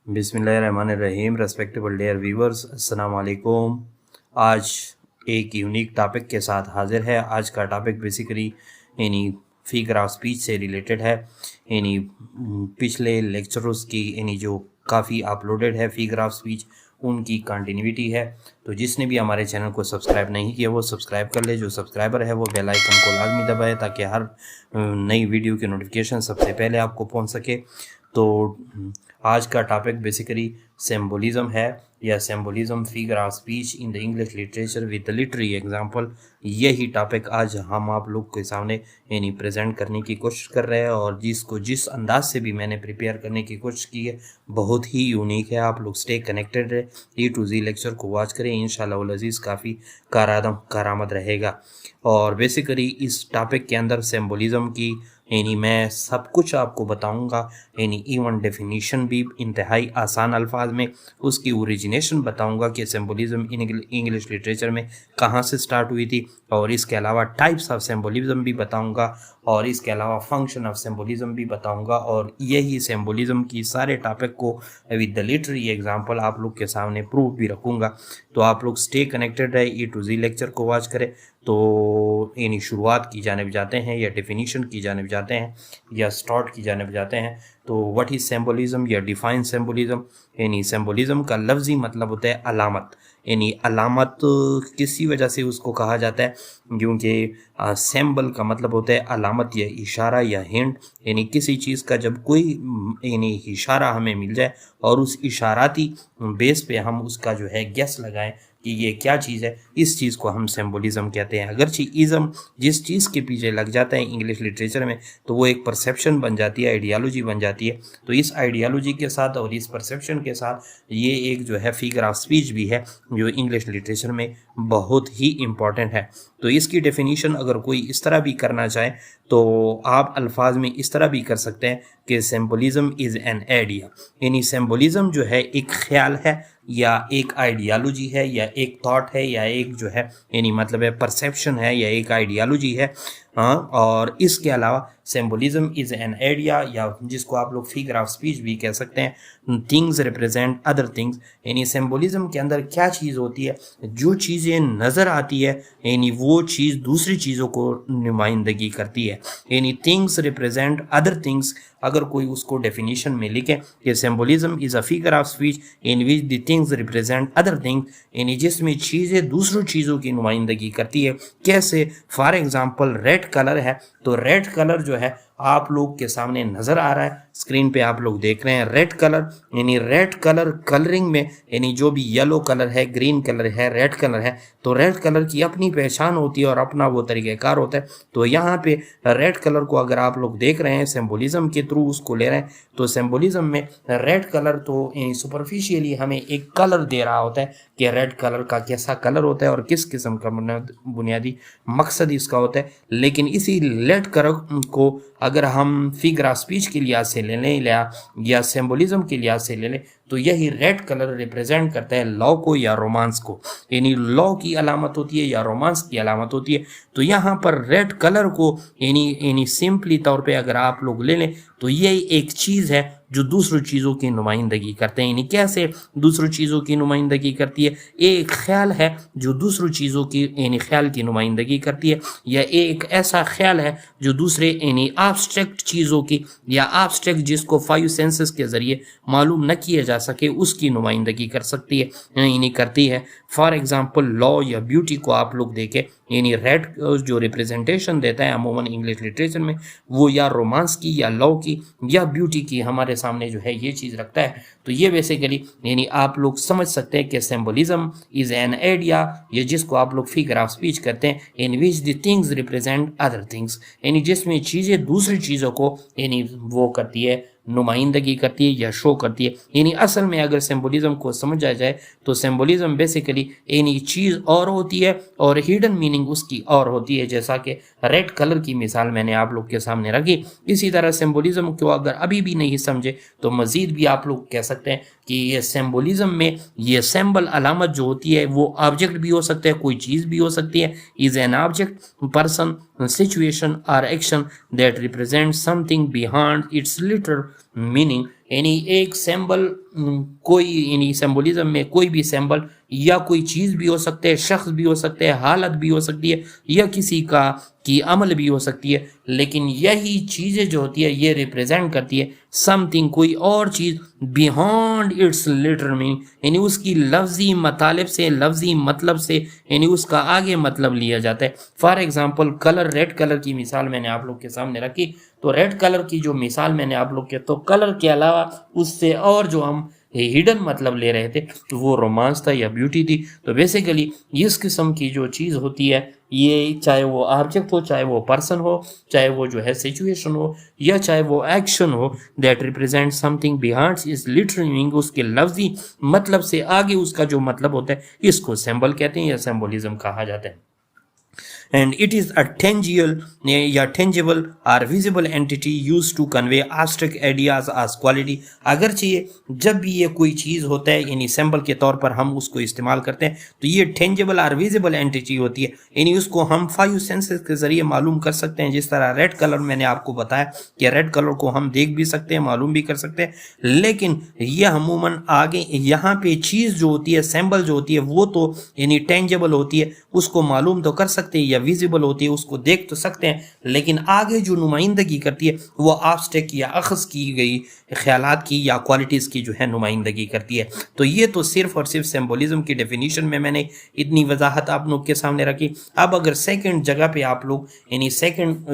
बिस्मिल्लाहिर्रहमानिर्रहीम। Respectable dear viewers, अस्सलाम वालेकुम। आज एक यूनिक टॉपिक के साथ हाजिर है। आज का टॉपिक बेसिकली यानी फिगर ऑफ स्पीच से रिलेटेड है। यानी पिछले लेक्चर्स की यानी जो काफ़ी अपलोडेड है फिगर ऑफ स्पीच, उनकी कंटिन्यूटी है। तो जिसने भी हमारे चैनल को सब्सक्राइब नहीं किया वो सब्सक्राइब कर ले। जो सब्सक्राइबर है वो बेल आइकन को लाजमी दबाए ताकि हर नई वीडियो की नोटिफिकेशन सबसे पहले आपको पहुंच सके। तो आज का टॉपिक बेसिकली सिंबोलिज्म है, या symbolism figure of speech in the English literature with literary example. यही टॉपिक आज हम आप लोग के सामने यानी प्रेजेंट करने की कोशिश कर रहे हैं, और जिस अंदाज से भी मैंने प्रिपेयर करने की कोशिश की है बहुत ही यूनिक है। आप लोग स्टे कनेक्टेड रहे, ए टू जी लेक्चर को वॉच करें, इंशाल्लाह वल अज़ीज़ काफ़ी कारामद रहेगा। और बेसिकली इस टॉपिक के अंदर सिंबोलिज्म की यानी मैं सब कुछ आपको बताऊंगा, यानी इवन डेफिनेशन भी इंतहाई आसान अल्फाज में, उसकी ओरिजिनेशन बताऊंगा कि सिंबोलिज्म इंग्लिश लिटरेचर में कहाँ से स्टार्ट हुई थी, और इसके अलावा टाइप्स ऑफ सिंबोलिज्म भी बताऊंगा, और इसके अलावा फंक्शन ऑफ सिंबोलिज्म भी बताऊंगा। और यही सिंबोलिज्म की सारे टॉपिक को विद द लिटरेरी एग्जांपल आप लोग के सामने प्रूफ भी रखूंगा। तो आप लोग स्टे कनेक्टेड रहे, ए टू जी लेक्चर को वॉच करें। तो यानी शुरुआत की जानिब जाते हैं, या डेफिनीशन की जानिब जाते हैं, या स्टार्ट की जानिब जाते हैं। तो व्हाट इज सिंबोलिज्म या डिफाइन सिंबोलिज्म। यानी सिंबोलिज्म का लफ्जी मतलब होता है अलामत। यानी अलामत किसी वजह से उसको कहा जाता है क्योंकि सिंबल का मतलब होता है अलामत या इशारा या हिंट। यानी किसी चीज़ का जब कोई यानी इशारा हमें मिल जाए और उस इशाराती बेस पे हम उसका जो है गेस लगाएं कि ये क्या चीज़ है, इस चीज़ को हम सिंबोलिज्म कहते हैं। अगरचे इज़म जिस चीज़ के पीछे लग जाता है इंग्लिश लिटरेचर में तो वो एक परसेप्शन बन जाती है, आइडियालॉजी बन जाती है। तो इस आइडियालॉजी के साथ और इस परसेप्शन के साथ ये एक जो है फिगर ऑफ स्पीच भी है जो इंग्लिश लिटरेचर में बहुत ही इम्पॉर्टेंट है। तो इसकी डेफिनीशन अगर कोई इस तरह भी करना चाहे तो आप अल्फाज में इस तरह भी कर सकते हैं कि सिंबोलिज्म इज़ एन आइडिया। यानी सिंबोलिज्म जो है एक ख्याल है, या एक आइडियालॉजी है, या एक थॉट है, या एक जो है यानी मतलब है परसेप्शन है, या एक आइडियालॉजी है। हाँ, और इसके अलावा सिंबोलिज्म इज़ एन आइडिया, या जिसको आप लोग फिगर ऑफ स्पीच भी कह सकते हैं, थिंग्स रिप्रेजेंट अदर थिंग्स। यानी सिंबोलिज्म के अंदर क्या चीज़ होती है, जो चीज़ें नज़र आती है यानी वो चीज़ दूसरी चीज़ों को नुमाइंदगी करती है। यानी थिंग्स रिप्रेजेंट अदर थिंग्स। अगर कोई उसको डेफिनेशन में लिखे कि symbolism is a figure of speech in which the things represent other things, यानी जिसमें चीज़ें दूसरों चीज़ों की नुमाइंदगी करती है। कैसे? फॉर एग्जांपल रेड कलर है, तो रेड कलर जो है आप लोग के सामने नज़र आ रहा है, स्क्रीन पे आप लोग देख रहे हैं रेड कलर। यानी रेड कलर कलरिंग में यानी जो भी येलो कलर है, ग्रीन कलर है, रेड कलर है, तो रेड कलर की अपनी पहचान होती है और अपना वो तरीक़ेकार होता है। तो यहाँ पे रेड कलर को अगर आप लोग देख रहे हैं सिंबोलिज्म के थ्रू उसको ले रहे हैं, तो सिंबोलिज्म में रेड कलर तो सुपरफिशियली हमें एक कलर दे रहा होता है कि रेड कलर का कैसा कलर होता है और किस किस्म का बुनियादी मकसद इसका होता है। लेकिन इसी रेड कलर को अगर हम फिगर ऑफ स्पीच के लिहाज से ले लें या सिंबोलिज्म के लिहाज से ले लें, तो यही रेड कलर रिप्रेजेंट करता है लव को या रोमांस को। यानी लव की अलामत होती है या रोमांस की अलामत होती है। तो यहाँ पर रेड कलर को यानी सिंपली तौर पे अगर आप लोग ले लें तो ये एक चीज़ है जो दूसरों चीज़ों की नुमाइंदगी करते हैं। यानी कैसे दूसरों चीज़ों की नुमाइंदगी करती है? एक ख्याल है जो दूसरों चीज़ों की यानी ख्याल की नुमाइंदगी करती है, या एक ऐसा ख्याल है जो दूसरे यानी एब्स्ट्रैक्ट चीज़ों की, या एब्स्ट्रैक्ट जिसको 5 सेंसेस के ज़रिए मालूम न किया जा सके उसकी नुमाइंदगी कर सकती है यानी करती है। फॉर एग्ज़ाम्पल लॉ या ब्यूटी को आप लोग देखें, यानी रेड जो रिप्रेजेंटेशन देता है अमूमन इंग्लिश लिटरेचर में वो या रोमांस की, या लॉ की, या ब्यूटी की हमारे सामने जो है ये चीज़ रखता है। तो ये बेसिकली यानी आप लोग समझ सकते हैं कि सिंबोलिज्म इज़ एन आइडिया, या जिसको आप लोग फिगर ऑफ स्पीच करते हैं, in which the things represent other things. यानी जिसमें चीज़ें दूसरी चीज़ों को यानी वो करती है, नुमाइंदगी करती है या शो करती है। यानी असल में अगर सिंबोलिज्म को समझा जाए तो सिंबोलिज्म बेसिकली यानी चीज़ और होती है और हिडन मीनिंग उसकी और होती है। जैसा कि रेड कलर की मिसाल मैंने आप लोग के सामने रखी, इसी तरह सिंबोलिज्म को अगर अभी भी नहीं समझे तो मज़ीद भी आप लोग कह सकते हैं कि ये सिंबोलिज्म में ये सिंबल अलामत जो होती है वो ऑब्जेक्ट भी हो सकता है, कोई चीज़ भी हो सकती है। Is an object, person, situation और action that represent something behind its literal meaning. यानी एक सिंबल कोई यानी सिंबलिज्म में कोई भी सिंबल या कोई चीज़ भी हो सकते हैं, शख्स भी हो सकते हैं, हालत भी हो सकती है, या किसी का की अमल भी हो सकती है, लेकिन यही चीज़ें जो होती है ये रिप्रेजेंट करती है समथिंग, कोई और चीज़ बियॉन्ड इट्स लिटरल मीनिंग, यानी उसकी लफ्जी मतलब से, लफ्जी मतलब से यानी उसका आगे मतलब लिया जाता है। For example colour, red colour की मिसाल मैंने आप लोग के सामने रखी, तो रेड कलर की जो मिसाल मैंने आप लोग के, तो कलर के अलावा उससे और जो हम हिडन मतलब ले रहे थे तो वो रोमांस था या ब्यूटी थी। तो बेसिकली इस किस्म की जो चीज़ होती है, ये चाहे वो ऑब्जेक्ट हो, चाहे वो पर्सन हो, चाहे वो जो है सिचुएशन हो, या चाहे वो एक्शन हो, that represent something behind is literal meaning, उसके लफ्जी मतलब से आगे उसका जो मतलब होता है, इसको सिंबल कहते हैं या सिंबलिज्म कहा जाता है। And it is a tangible or visible entity used to convey abstract ideas as quality। अगरचे जब भी ये कोई चीज़ होता है यानी सिंबल के तौर पर हम उसको इस्तेमाल करते हैं, तो ये टेंजिबल और विजिबल एंटिटी होती है, यानी उसको हम 5 सेंसेस के जरिए मालूम कर सकते हैं। जिस तरह रेड कलर मैंने आपको बताया कि रेड कलर को हम देख भी सकते हैं, मालूम भी कर सकते हैं, लेकिन यह अमूमन आगे यहाँ पे चीज़ जो होती है, सिंबल जो होती है, वो तो यानी टेंजिबल होती है, उसको मालूम तो कर सकते हैं, या विजिबल होती है, उसको देख तो सकते हैं, लेकिन आगे जो नुमाइंदगी करती है वो एब्स्ट्रैक्ट या अखज़ की गई ख्यालात की या क्वालिटीज़ की जो है नुमाइंदगी करती है। तो ये तो सिर्फ और सिर्फ सिंबलिज्म की डेफिनेशन में मैंने इतनी वजाहत आप लोग के सामने रखी। अब अगर सेकंड जगह पे आप लोग यानी सेकंड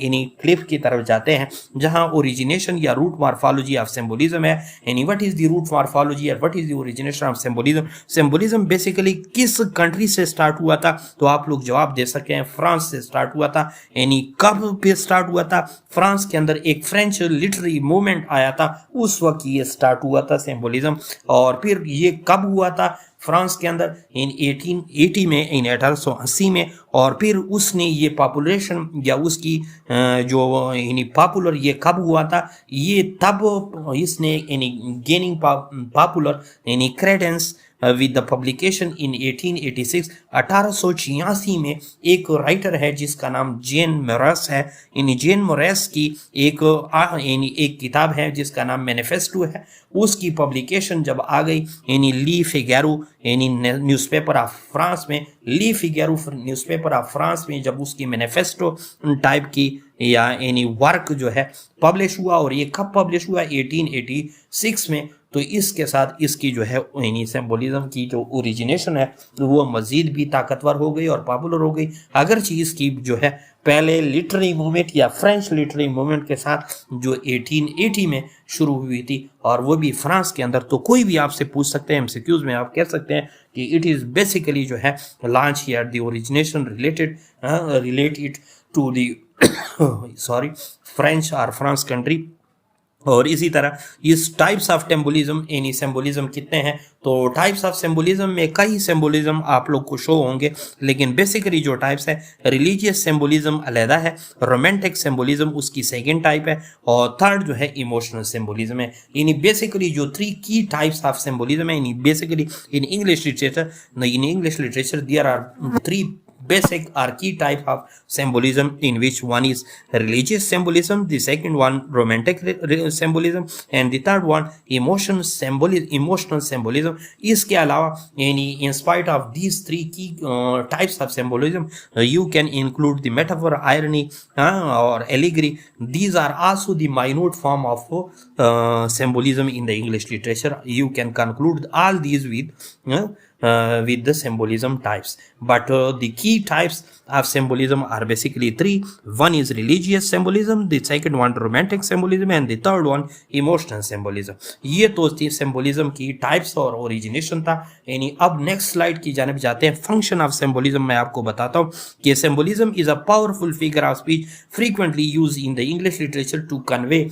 यानी क्लिप की तरफ जाते हैं, जहां ओरिजिनेशन या रूट मॉर्फोलॉजी ऑफ सिंबलिज्म है, यानी what is the root morphology और what is the origination of symbolism. Symbolism basically किस कंट्री से स्टार्ट हुआ था, तो आप लोग जवाब दे सकते हैं फ्रांस से स्टार्ट हुआ था। यानी कब पे स्टार्ट हुआ था? फ्रांस के अंदर एक फ्रेंच लिटरेरी मूवमेंट आया था, उस वक्त ये स्टार्ट हुआ था सिंबलिज्म। और फिर ये कब हुआ था फ्रांस के अंदर? इन 1880 में, इन 1880 में। और फिर उसने ये पॉपुलेशन या उसकी जो यानी पॉपुलर ये कब हुआ था? ये तब इसने यानी गेनिंग पॉपुलर यानी Credence with the publication in 1886। 1886 में एक राइटर है जिसका नाम जेन मोरेस है। इन जेन मोरेस की एक किताब है जिसका नाम मैनिफेस्टो है। उसकी पब्लिकेशन जब आ गई यानी ली फिगेरो यानी न्यूज़पेपर ऑफ फ्रांस में, ली फिगेरो न्यूज़पेपर ऑफ फ्रांस में जब उसकी मैनिफेस्टो टाइप की या यानी वर्क जो है पब्लिश हुआ, और ये कब पब्लिश हुआ? 1886 में। तो इसके साथ इसकी जो है यानी सिंबलिज्म की जो ओरिजिनेशन है वो मज़ीद भी ताकतवर हो गई और पॉपुलर हो गई। अगरचे इसकी जो है पहले लिटरेरी मूवमेंट या फ्रेंच लिटरेरी मूवमेंट के साथ जो 1880 में शुरू हुई थी, और वो भी फ्रांस के अंदर। तो कोई भी आपसे पूछ सकते हैं, एमसीक्यूज में आप कह सकते हैं कि इट इज़ बेसिकली जो है launch here the origination related to the sorry French और फ्रांस कंट्री। और इसी तरह इस टाइप्स ऑफ सिंबलिज्म यानी सिंबलिज्म कितने हैं? तो टाइप्स ऑफ सिंबलिज्म में कई सिंबलिज्म आप लोग को शो होंगे, लेकिन बेसिकली जो टाइप्स है, रिलीजियस सिंबलिज्म अलहदा है, रोमांटिक सिंबलिज्म उसकी सेकंड टाइप है, और थर्ड जो है इमोशनल सिंबलिज्म है। यानी बेसिकली जो 3 की टाइप्स ऑफ सिंबलिज्म है, यानी basically in English literature there are 3 basic or key type of symbolism, in which one is religious symbolism, the second one romantic symbolism, and the third one emotional symbolism। इसके अलावा यानी in spite of these 3 key types of symbolism, you can include the metaphor, irony or allegory। These are also the minute form of symbolism in the English literature। You can conclude all these with the symbolism types, but the key types of symbolism are basically 3। One is religious symbolism, the second one romantic symbolism, and the third one emotional symbolism। ये तो थी symbolism की types और origination था। यानी अब next slide की जानिब जाते हैं। function of symbolism मैं आपको बताता हूँ कि symbolism is a powerful figure of speech frequently used in the English literature to convey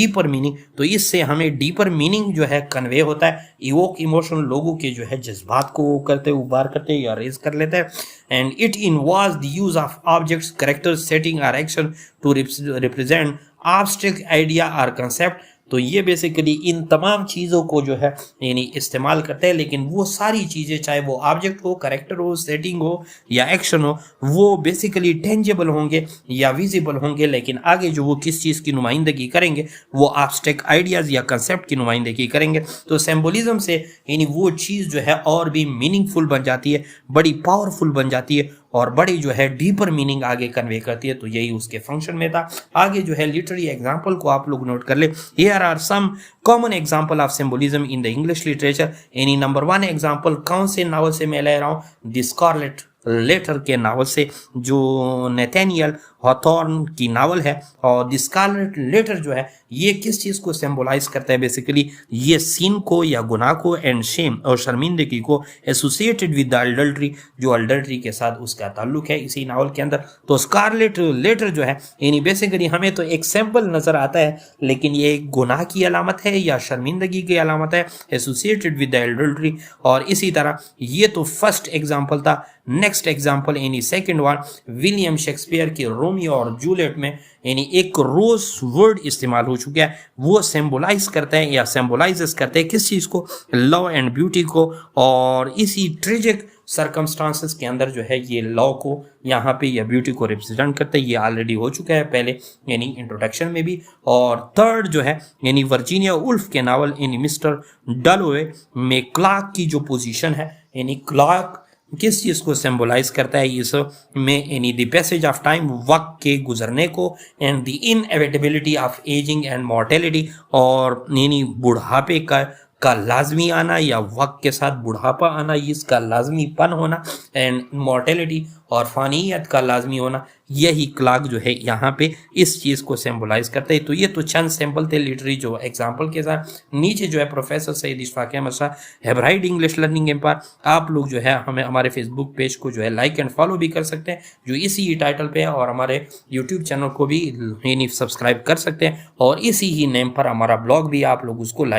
deeper meaning। तो इससे हमें deeper meaning जो है convey होता है, evoke emotion, लोगों के जो है जज्बात को करते उबार करते या रेज कर लेते हैं। and it involves the use of objects, characters, setting or action to represent abstract idea or concept। तो ये बेसिकली इन तमाम चीज़ों को जो है यानी इस्तेमाल करते हैं, लेकिन वो सारी चीज़ें चाहे वो ऑब्जेक्ट हो, कैरेक्टर हो, सेटिंग हो या एक्शन हो, वो बेसिकली टेंजेबल होंगे या विजिबल होंगे, लेकिन आगे जो वो किस चीज़ की नुमाइंदगी करेंगे वो एब्स्ट्रैक्ट आइडियाज़ या कंसेप्ट की नुमाइंदगी करेंगे। तो सिंबोलिज्म से यानी वो चीज़ जो है और भी मीनिंगफुल बन जाती है, बड़ी पावरफुल बन जाती है और बड़ी जो है डीपर मीनिंग आगे कन्वे करती है। तो यही उसके फंक्शन में था। आगे जो है लिटरेरी एग्जांपल को आप लोग नोट कर ले। Here are some common example of symbolism in the English literature. यानी नंबर 1 एग्जांपल कौन से नावल से मैं ले रहा हूँ? द स्कारलेट लेटर के नावल से, जो नेथानियल हॉथॉर्न की नावल है। और द स्कारलेट लेटर जो है ये किस चीज़ को सिंबलाइज करता है? बेसिकली ये सीन को या गुनाह को एंड शेम और शर्मिंदगी को एसोसिएटेड विद द अडल्ट्री, जो अडल्ट्री के साथ उसका ताल्लुक है इसी नावल के अंदर। तो स्कारलेट लेटर जो है यानी बेसिकली हमें तो एक सैंपल नजर आता है, लेकिन ये एक गुनाह की अलामत है या शर्मिंदगी की अलामत है, एसोसिएटेड विद द अडल्ट्री। और इसी तरह ये तो फर्स्ट एग्जाम्पल था। नेक्स्ट एग्जाम्पल यानी सेकेंड वन, विलियम शेक्सपियर की रोमियो और जूलियट में यानी एक रोज वर्ड इस्तेमाल हो चुका है, वो सिंबलाइज करते हैं या सिंबलाइजेस करते हैं किस चीज़ को? लव एंड ब्यूटी को। और इसी ट्रेजिक सर्कमस्टांसेस के अंदर जो है ये लव को यहाँ पे या ब्यूटी को रिप्रेजेंट करते हैं। ये ऑलरेडी हो चुका है पहले यानी इंट्रोडक्शन में भी। और थर्ड जो है यानी वर्जीनिया वुल्फ के नावल यानी मिस्टर डलवे में क्लार्क की जो पोजीशन है यानी क्लार्क किस चीज़ को सिंबलाइज करता है इस में? यानी द पैसेज ऑफ टाइम, वक्त के गुजरने को, and the inevitability of ageing and mortality, और यानी बुढ़ापे का लाजमी आना या वक्त के साथ बुढ़ापा आना, इसका लाजमीपन होना, एंड मॉर्टेलिटी और फानियत का लाजमी होना। यही क्लार्क जो है यहाँ पे इस चीज़ को सिंबलाइज करते हैं। तो ये तो चंद सैंपल थे लिटरेरी जो एग्जाम्पल के साथ। नीचे जो है professor Saeed Ishfaq Ahmed Shah, hybrid English learning empire. आप लोग जो है हमें हमारे फेसबुक पेज को जो है लाइक एंड फॉलो भी कर सकते हैं जो इसी टाइटल पे है, और हमारे यूट्यूब चैनल को भी यानी सब्सक्राइब कर सकते हैं, और इसी ही नेम पर हमारा ब्लॉग भी आप लोग उसको लाइक